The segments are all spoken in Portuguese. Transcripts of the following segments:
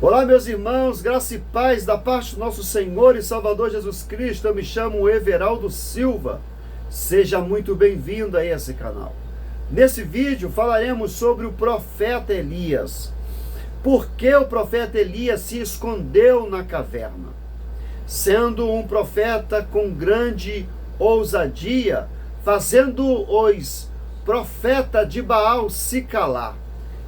Olá, meus irmãos, graça e paz da parte do nosso Senhor e Salvador Jesus Cristo. Eu me chamo Everaldo Silva. Seja muito bem-vindo a esse canal. Nesse vídeo falaremos sobre o profeta Elias. Por que o profeta Elias se escondeu na caverna? Sendo um profeta com grande ousadia, fazendo os profetas de Baal se calar,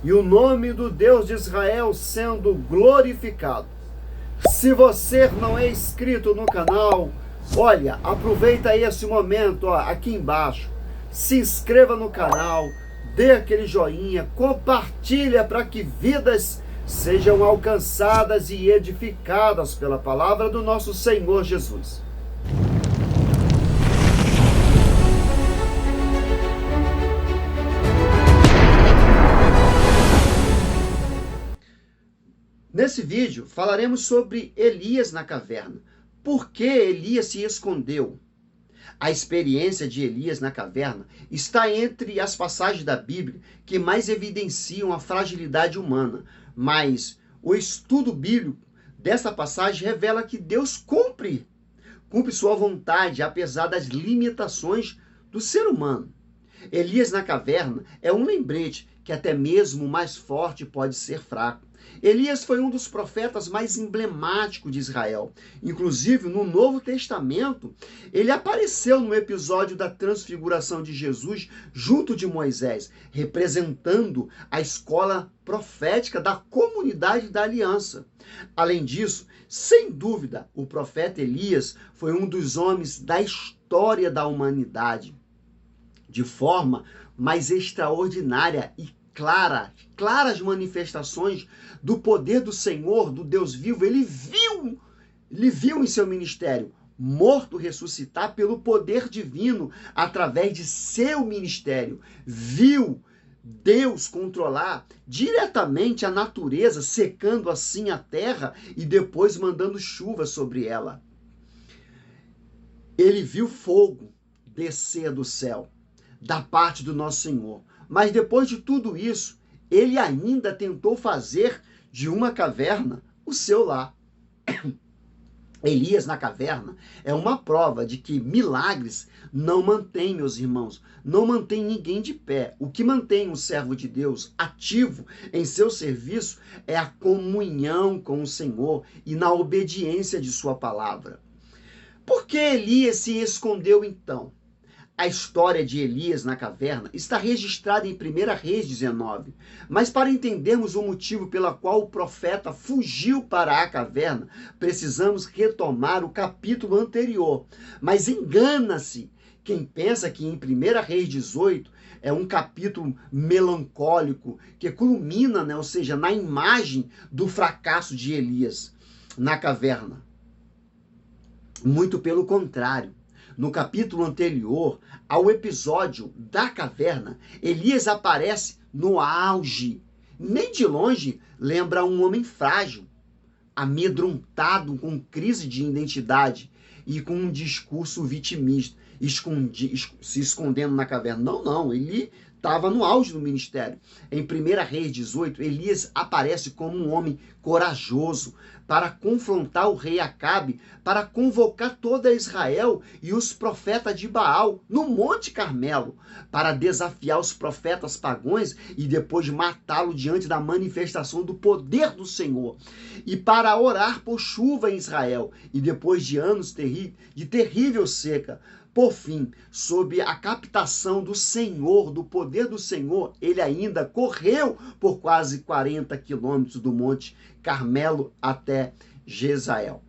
e o nome do Deus de Israel sendo glorificado. Se você não é inscrito no canal, olha, aproveita esse momento, aqui embaixo, se inscreva no canal, dê aquele joinha, compartilha para que vidas sejam alcançadas e edificadas pela palavra do nosso Senhor Jesus. Nesse vídeo falaremos sobre Elias na caverna. Por que Elias se escondeu? A experiência de Elias na caverna está entre as passagens da Bíblia que mais evidenciam a fragilidade humana, mas o estudo bíblico dessa passagem revela que Deus cumpre sua vontade apesar das limitações do ser humano. Elias na caverna é um lembrete que até mesmo o mais forte pode ser fraco. Elias foi um dos profetas mais emblemáticos de Israel. Inclusive, no Novo Testamento, ele apareceu no episódio da transfiguração de Jesus junto de Moisés, representando a escola profética da comunidade da aliança. Além disso, sem dúvida, o profeta Elias foi um dos homens da história da humanidade. De forma mais extraordinária e claras manifestações do poder do Senhor, do Deus vivo, ele viu em seu ministério, morto, ressuscitar pelo poder divino através de seu ministério. Viu Deus controlar diretamente a natureza, secando assim a terra e depois mandando chuva sobre ela. Ele viu fogo descer do céu, da parte do nosso Senhor. Mas depois de tudo isso, ele ainda tentou fazer de uma caverna o seu lar. Elias na caverna é uma prova de que milagres não mantêm, meus irmãos, não mantém ninguém de pé. O que mantém um servo de Deus ativo em seu serviço é a comunhão com o Senhor e na obediência de sua palavra. Por que Elias se escondeu então? A história de Elias na caverna está registrada em 1 Reis 19. Mas para entendermos o motivo pela qual o profeta fugiu para a caverna, precisamos retomar o capítulo anterior. Mas engana-se quem pensa que em 1 Reis 18 é um capítulo melancólico que culmina, ou seja, na imagem do fracasso de Elias na caverna. Muito pelo contrário. No capítulo anterior ao episódio da caverna, Elias aparece no auge. Nem de longe lembra um homem frágil, amedrontado, com crise de identidade e com um discurso vitimista, se escondendo na caverna. Não, ele estava no auge do ministério. Em 1 Reis 18, Elias aparece como um homem corajoso para confrontar o rei Acabe, para convocar toda Israel e os profetas de Baal no Monte Carmelo, para desafiar os profetas pagãos e depois matá-lo diante da manifestação do poder do Senhor, e para orar por chuva em Israel, e depois de anos de terrível seca. Por fim, sob a captação do Senhor, do poder do Senhor, ele ainda correu por quase 40 quilômetros do Monte Carmelo até Jezreel.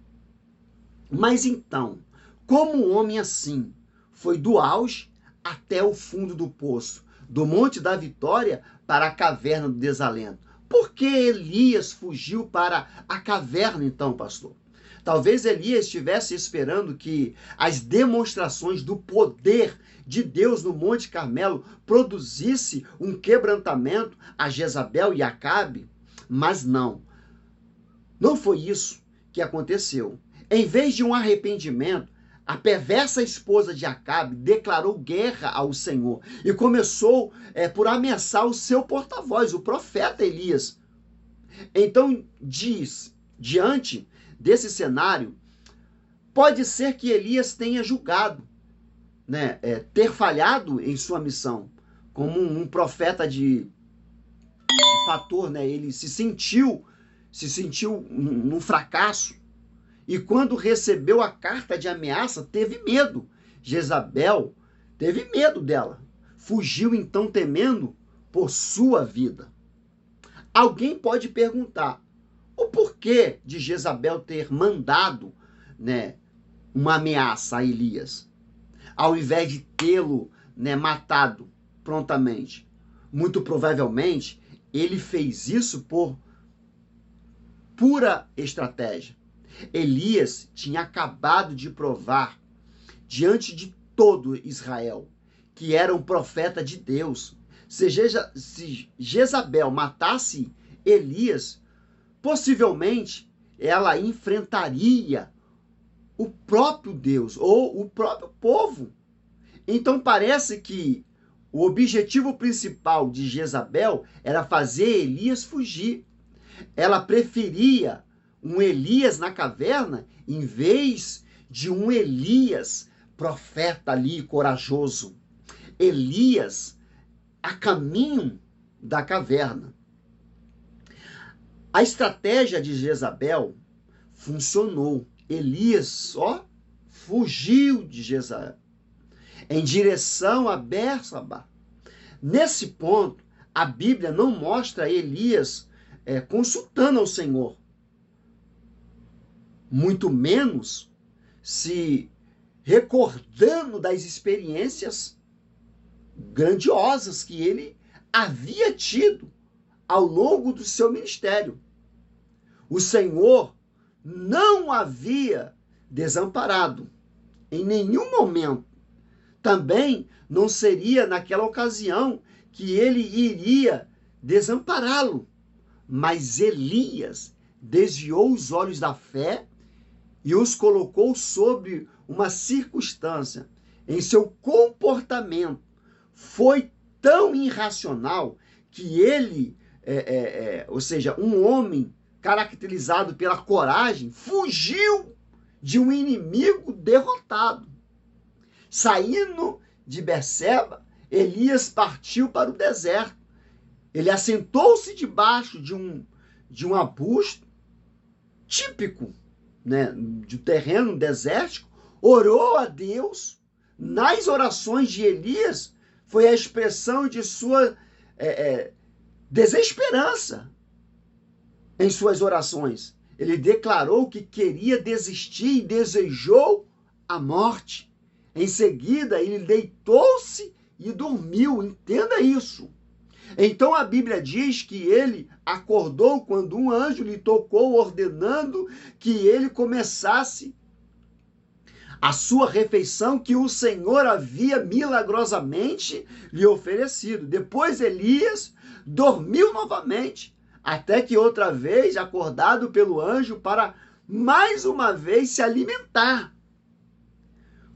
Mas então, como um homem assim foi do auge até o fundo do poço, do Monte da Vitória para a caverna do desalento? Por que Elias fugiu para a caverna então, pastor? Talvez Elias estivesse esperando que as demonstrações do poder de Deus no Monte Carmelo produzisse um quebrantamento a Jezabel e Acabe, mas não foi isso que aconteceu. Em vez de um arrependimento, a perversa esposa de Acabe declarou guerra ao Senhor e começou por ameaçar o seu porta-voz, o profeta Elias. Então, diante desse cenário, pode ser que Elias tenha julgado, né, ter falhado em sua missão, como um profeta de fator, né? Ele se sentiu num fracasso, e quando recebeu a carta de ameaça, teve medo. Jezabel teve medo dela, fugiu então temendo por sua vida. Alguém pode perguntar o porquê de Jezabel ter mandado, né, uma ameaça a Elias, ao invés de tê-lo, né, matado prontamente. Muito provavelmente, ele fez isso por pura estratégia. Elias tinha acabado de provar diante de todo Israel que era um profeta de Deus. Se Jezabel matasse Elias, possivelmente ela enfrentaria o próprio Deus ou o próprio povo. Então parece que o objetivo principal de Jezabel era fazer Elias fugir. Ela preferia um Elias na caverna em vez de um Elias profeta ali, corajoso. Elias a caminho da caverna. A estratégia de Jezabel funcionou. Elias só fugiu de Jezabel em direção a Bersaba. Nesse ponto, a Bíblia não mostra Elias consultando ao Senhor. Muito menos se recordando das experiências grandiosas que ele havia tido ao longo do seu ministério. O Senhor não havia desamparado em nenhum momento. Também não seria naquela ocasião que ele iria desampará-lo. Mas Elias desviou os olhos da fé e os colocou sobre uma circunstância. Em seu comportamento foi tão irracional que ele, ou seja, um homem caracterizado pela coragem, fugiu de um inimigo derrotado. Saindo de Berseba, Elias partiu para o deserto. Ele assentou-se debaixo de um arbusto típico, né, de terreno desértico, orou a Deus. Nas orações de Elias, foi a expressão de sua desesperança em suas orações. Ele declarou que queria desistir e desejou a morte. Em seguida, ele deitou-se e dormiu. Entenda isso. Então a Bíblia diz que ele acordou quando um anjo lhe tocou, ordenando que ele começasse a sua refeição que o Senhor havia milagrosamente lhe oferecido. Depois Elias dormiu novamente, até que outra vez, acordado pelo anjo, para mais uma vez se alimentar.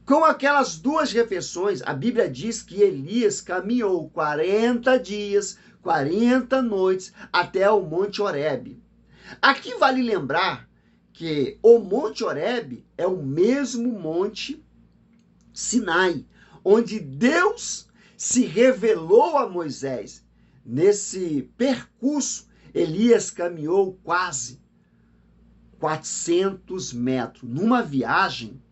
Com aquelas duas refeições, a Bíblia diz que Elias caminhou 40 dias, 40 noites até o Monte Horebe. Aqui vale lembrar que o Monte Horebe é o mesmo Monte Sinai, onde Deus se revelou a Moisés. Nesse percurso, Elias caminhou quase 400 metros, numa viagem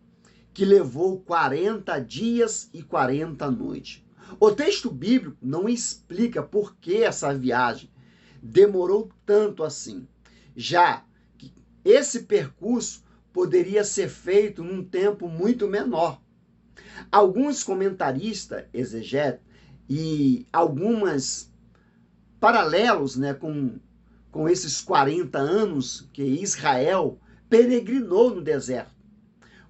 que levou 40 dias e 40 noites. O texto bíblico não explica por que essa viagem demorou tanto assim, já que esse percurso poderia ser feito num tempo muito menor. Alguns comentaristas, exegetas, e algumas paralelos, né, com esses 40 anos que Israel peregrinou no deserto,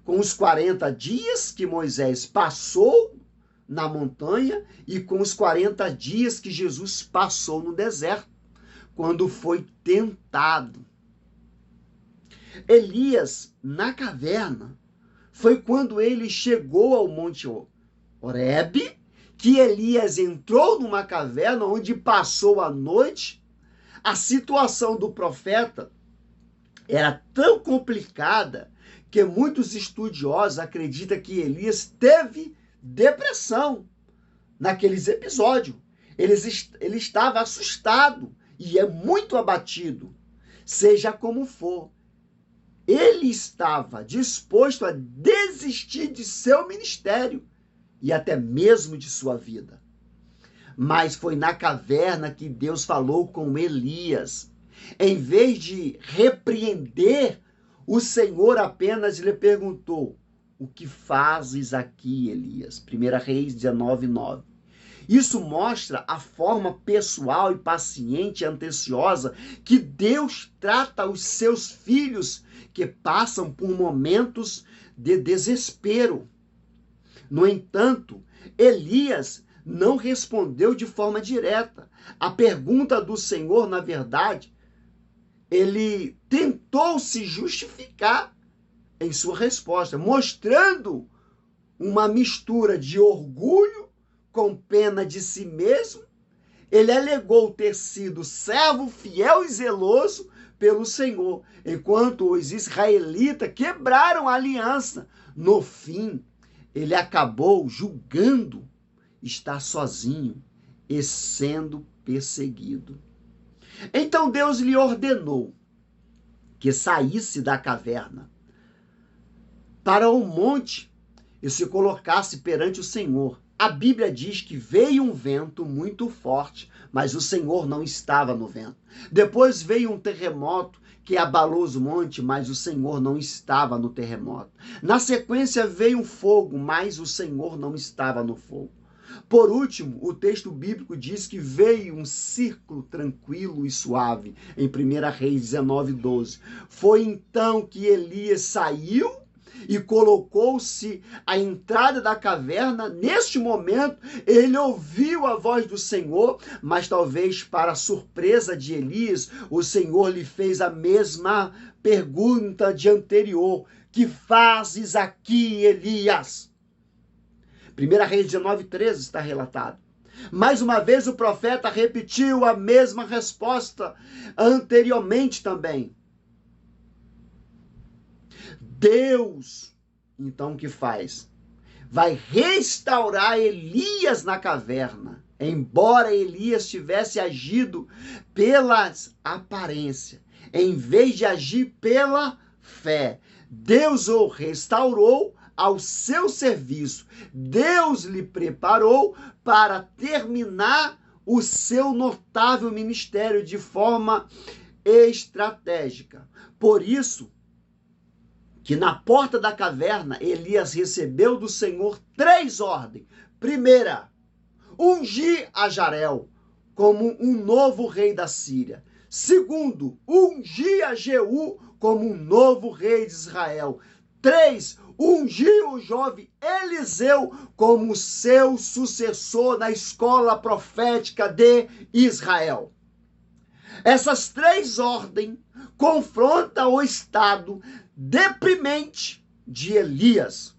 com os 40 dias que Moisés passou na montanha e com os 40 dias que Jesus passou no deserto, quando foi tentado. Elias, na caverna, foi quando ele chegou ao Monte Horebe, que Elias entrou numa caverna onde passou a noite, A situação do profeta era tão complicada que muitos estudiosos acreditam que Elias teve depressão naqueles episódios. Ele estava assustado e é muito abatido. Seja como for, ele estava disposto a desistir de seu ministério e até mesmo de sua vida. Mas foi na caverna que Deus falou com Elias. Em vez de repreender, o Senhor apenas lhe perguntou: o que fazes aqui, Elias? 1 Reis 19:9. Isso mostra a forma pessoal e paciente e atenciosa que Deus trata os seus filhos que passam por momentos de desespero. No entanto, Elias não respondeu de forma direta. A pergunta do Senhor, na verdade, ele tentou se justificar em sua resposta, mostrando uma mistura de orgulho com pena de si mesmo. Ele alegou ter sido servo fiel e zeloso pelo Senhor, enquanto os israelitas quebraram a aliança. No fim, ele acabou julgando estar sozinho e sendo perseguido. Então Deus lhe ordenou que saísse da caverna para o monte e se colocasse perante o Senhor. A Bíblia diz que veio um vento muito forte, mas o Senhor não estava no vento. Depois veio um terremoto que abalou os montes, mas o Senhor não estava no terremoto. Na sequência veio um fogo, mas o Senhor não estava no fogo. Por último, o texto bíblico diz que veio um círculo tranquilo e suave, em 1 Reis 19:12. Foi então que Elias saiu e colocou-se à entrada da caverna. Neste momento, ele ouviu a voz do Senhor, mas talvez para a surpresa de Elias, o Senhor lhe fez a mesma pergunta de anterior: que fazes aqui, Elias? 1 Reis 19:13 está relatado. Mais uma vez o profeta repetiu a mesma resposta anteriormente também. Deus, então, o que faz? Vai restaurar Elias na caverna. Embora Elias tivesse agido pelas aparências, em vez de agir pela fé, Deus o restaurou ao seu serviço. Deus lhe preparou para terminar o seu notável ministério de forma estratégica. Por isso, que na porta da caverna, Elias recebeu do Senhor 3 ordens. Primeira, ungir a Jarel como um novo rei da Síria. Segundo, ungir a Jeú como um novo rei de Israel. 3, ungir o jovem Eliseu como seu sucessor na escola profética de Israel. Essas 3 ordens confrontam o estado deprimente de Elias.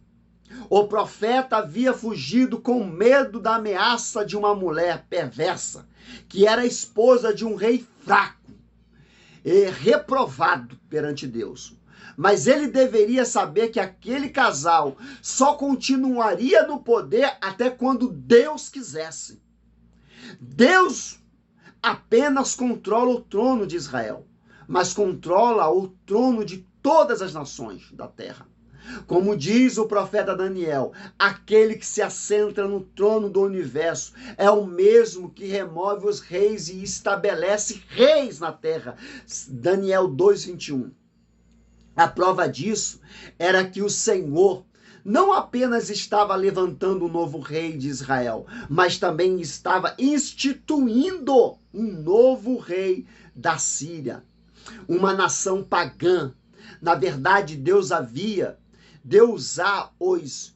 O profeta havia fugido com medo da ameaça de uma mulher perversa, que era esposa de um rei fraco e reprovado perante Deus. Mas ele deveria saber que aquele casal só continuaria no poder até quando Deus quisesse. Deus apenas controla o trono de Israel, mas controla o trono de todas as nações da terra. Como diz o profeta Daniel, aquele que se assenta no trono do universo é o mesmo que remove os reis e estabelece reis na terra. Daniel 2:21. A prova disso era que o Senhor não apenas estava levantando um novo rei de Israel, mas também estava instituindo um novo rei da Síria, uma nação pagã. Na verdade, Deus havia de usar os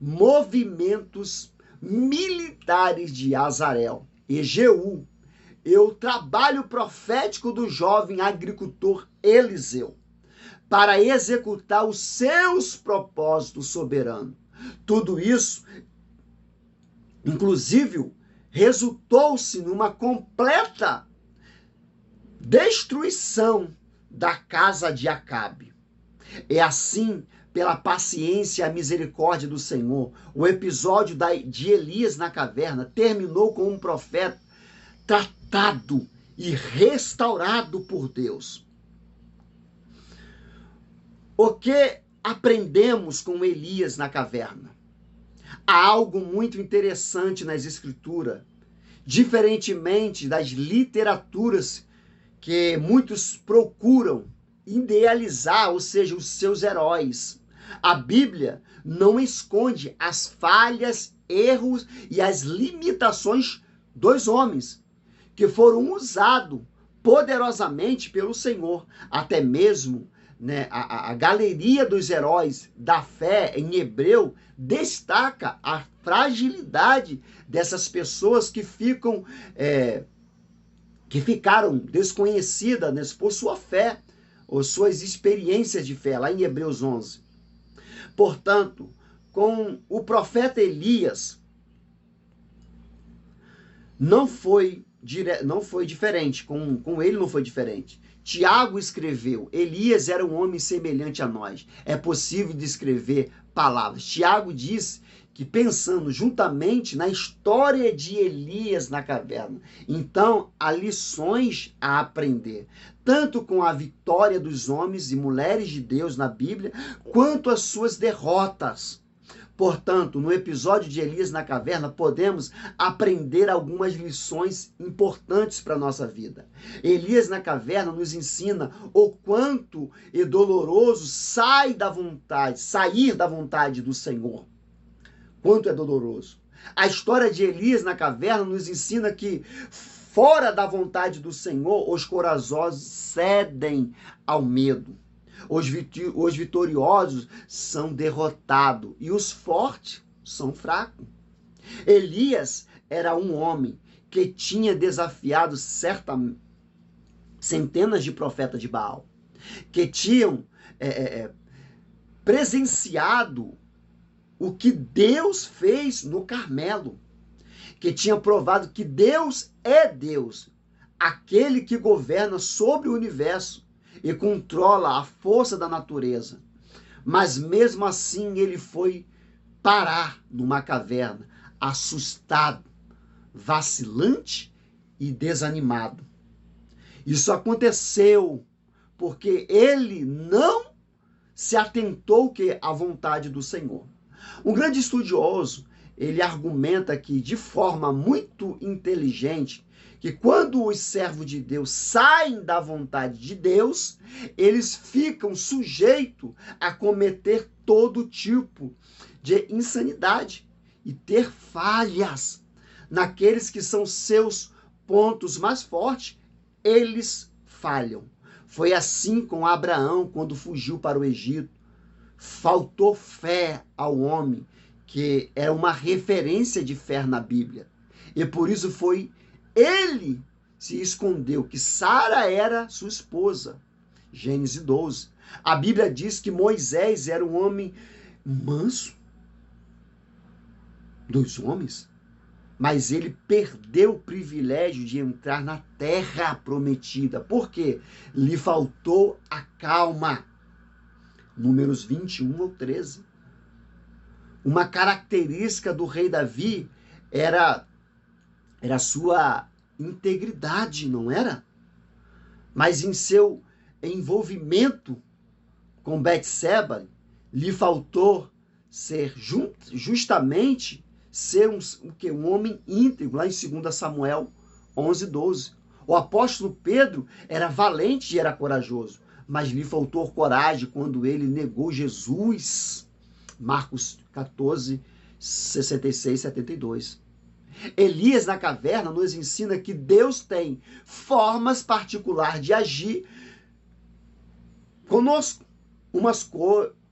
movimentos militares de Azarel e Jeú e o trabalho profético do jovem agricultor Eliseu para executar os seus propósitos soberanos. Tudo isso, inclusive, resultou-se numa completa destruição da casa de Acabe. É assim, pela paciência e a misericórdia do Senhor, o episódio de Elias na caverna terminou com um profeta tratado e restaurado por Deus. O que aprendemos com Elias na caverna? Há algo muito interessante nas Escrituras, diferentemente das literaturas que muitos procuram idealizar, ou seja, os seus heróis. A Bíblia não esconde as falhas, erros e as limitações dos homens que foram usados poderosamente pelo Senhor. Até mesmo, né, a galeria dos heróis da fé em hebreu destaca a fragilidade dessas pessoas que ficaram desconhecidas, né, por sua fé ou suas experiências de fé, lá em Hebreus 11. Portanto, com o profeta Elias, não foi diferente, com ele não foi diferente. Tiago escreveu, Elias era um homem semelhante a nós. É possível descrever palavras. Tiago diz que pensando juntamente na história de Elias na caverna, então há lições a aprender, tanto com a vitória dos homens e mulheres de Deus na Bíblia, quanto as suas derrotas. Portanto, no episódio de Elias na caverna, podemos aprender algumas lições importantes para a nossa vida. Elias na caverna nos ensina o quanto é doloroso sair da vontade do Senhor. Quanto é doloroso. A história de Elias na caverna nos ensina que, fora da vontade do Senhor, os corajosos cedem ao medo. Os vitoriosos são derrotados e os fortes são fracos. Elias era um homem que tinha desafiado centenas de profetas de Baal, que tinham presenciado o que Deus fez no Carmelo, que tinha provado que Deus é Deus, aquele que governa sobre o universo e controla a força da natureza. Mas mesmo assim ele foi parar numa caverna, assustado, vacilante e desanimado. Isso aconteceu porque ele não se atentou à vontade do Senhor. Um grande estudioso, ele argumenta que, de forma muito inteligente, que quando os servos de Deus saem da vontade de Deus, eles ficam sujeitos a cometer todo tipo de insanidade e ter falhas. Naqueles que são seus pontos mais fortes, eles falham. Foi assim com Abraão quando fugiu para o Egito. Faltou fé ao homem, que era uma referência de fé na Bíblia. E por isso ele se escondeu, que Sara era sua esposa. Gênesis 12. A Bíblia diz que Moisés era um homem manso dos homens, mas ele perdeu o privilégio de entrar na terra prometida. Por quê? Lhe faltou a calma. Números 21 ou 13. Uma característica do rei Davi era a sua integridade, não era? Mas em seu envolvimento com Betseba, lhe faltou ser justamente ser um homem íntegro, lá em 2 Samuel 11:12. O apóstolo Pedro era valente e era corajoso, mas lhe faltou coragem quando ele negou Jesus. Marcos 14, 66, 72. Elias na caverna nos ensina que Deus tem formas particulares de agir conosco.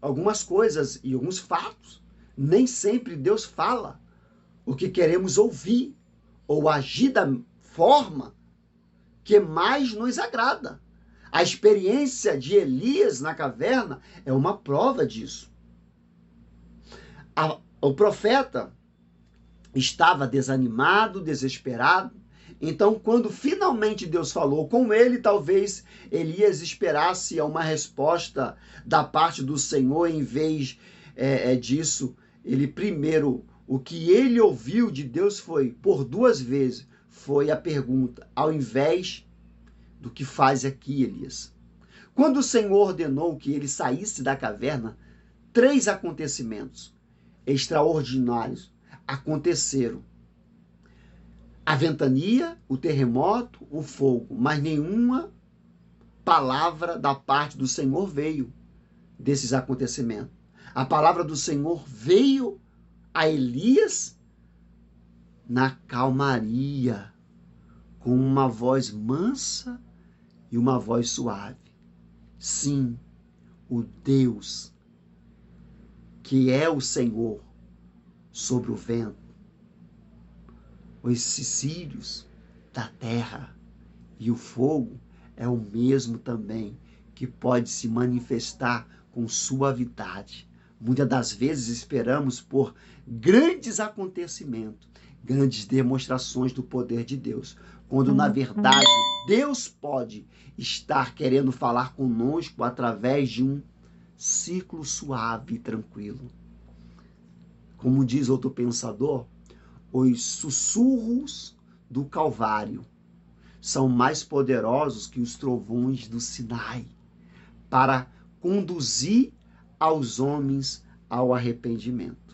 Algumas coisas e alguns fatos. Nem sempre Deus fala o que queremos ouvir ou agir da forma que mais nos agrada. A experiência de Elias na caverna é uma prova disso. O profeta estava desanimado, desesperado, Então, quando finalmente Deus falou com ele, talvez Elias esperasse uma resposta da parte do Senhor. Em vez disso, ele primeiro, o que ele ouviu de Deus foi, por 2 vezes, foi a pergunta, ao invés do que faz aqui, Elias. Quando o Senhor ordenou que ele saísse da caverna, 3 acontecimentos extraordinários aconteceram. A ventania, o terremoto, o fogo, mas nenhuma palavra da parte do Senhor veio desses acontecimentos. A palavra do Senhor veio a Elias na calmaria, com uma voz mansa e uma voz suave. Sim, o Deus, que é o Senhor sobre o vento, os círios da terra e o fogo é o mesmo também, que pode se manifestar com suavidade. Muitas das vezes esperamos por grandes acontecimentos, grandes demonstrações do poder de Deus, quando na verdade Deus pode estar querendo falar conosco através de um ciclo suave e tranquilo. Como diz outro pensador, os sussurros do Calvário são mais poderosos que os trovões do Sinai para conduzir aos homens ao arrependimento.